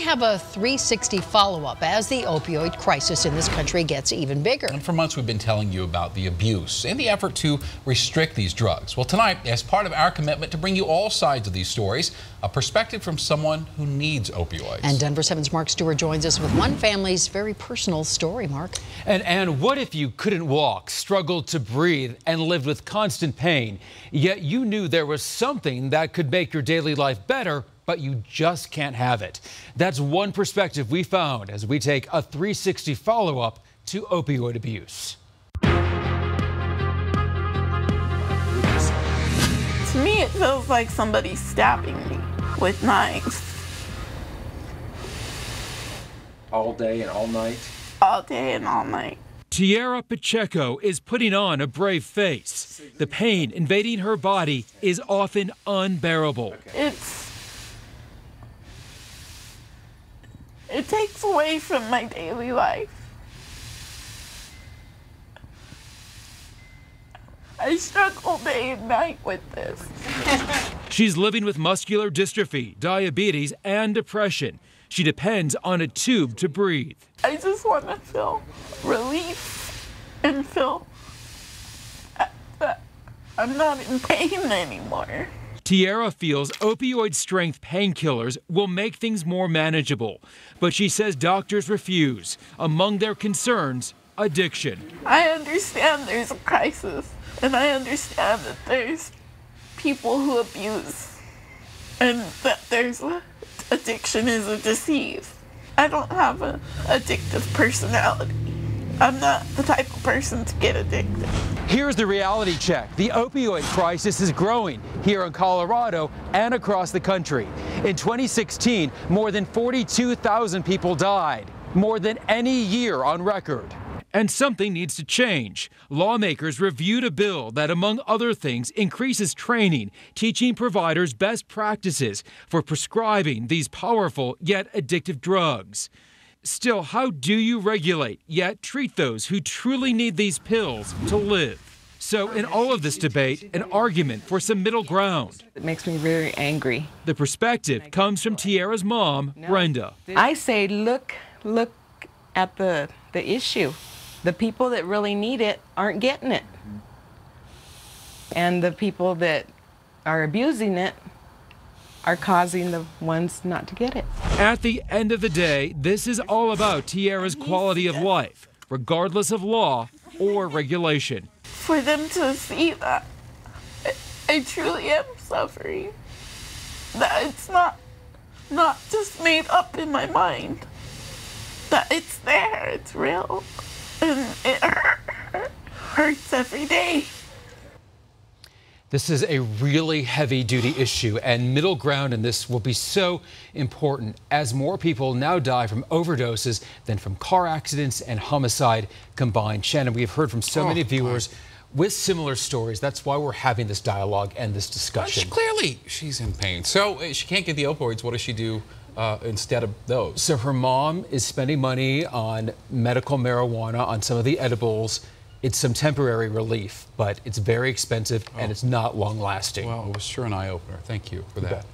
have a 360 follow-up as the opioid crisis in this country gets even bigger. And for months we've been telling you about the abuse and the effort to restrict these drugs. Well, tonight, as part of our commitment to bring you all sides of these stories, a perspective from someone who needs opioids. And Denver 7's Mark Stewart joins us with one family's very personal story, Mark. And what if you couldn't walk, struggled to breathe, and lived with constant pain, yet you knew there was something that could make your daily life better, but you just can't have it? That's one perspective we found as we take a 360 follow-up to opioid abuse. To me, it feels like somebody's stabbing me with knives. All day and all night? All day and all night. Tiara Pacheco is putting on a brave face. The pain invading her body is often unbearable. It takes away from my daily life. I struggle day and night with this. She's living with muscular dystrophy, diabetes, and depression. She depends on a tube to breathe. I just want to feel relief and feel that I'm not in pain anymore. Tiara feels opioid-strength painkillers will make things more manageable, but she says doctors refuse. Among their concerns, addiction. I understand there's a crisis, and I understand that there's people who abuse, and that addiction is a disease. I don't have an addictive personality. I'm not the type of person to get addicted. Here's the reality check. The opioid crisis is growing here in Colorado and across the country. In 2016, more than 42,000 people died, more than any year on record. And something needs to change. Lawmakers reviewed a bill that, among other things, increases training, teaching providers best practices for prescribing these powerful yet addictive drugs. Still, how do you regulate yet treat those who truly need these pills to live? So in all of this debate, an argument for some middle ground. It makes me very angry. The perspective comes from Tiara's mom, Brenda. I say look at the issue. The people that really need it aren't getting it. And the people that are abusing it are causing the ones not to get it. At the end of the day, this is all about Tiara's quality of life, regardless of law or regulation. For them to see that I truly am suffering, that it's not just made up in my mind, that it's there, it's real, and it hurts every day. This is a really heavy-duty issue, and middle ground in this will be so important as more people now die from overdoses than from car accidents and homicide combined. Shannon, we've heard from so many viewers with similar stories. That's why we're having this dialogue and this discussion. Clearly, she's in pain. So she can't get the opioids. What does she do instead of those? So her mom is spending money on medical marijuana, on some of the edibles. It's some temporary relief, but it's very expensive and it's not long lasting. Well, it was sure an eye-opener. Thank you for that.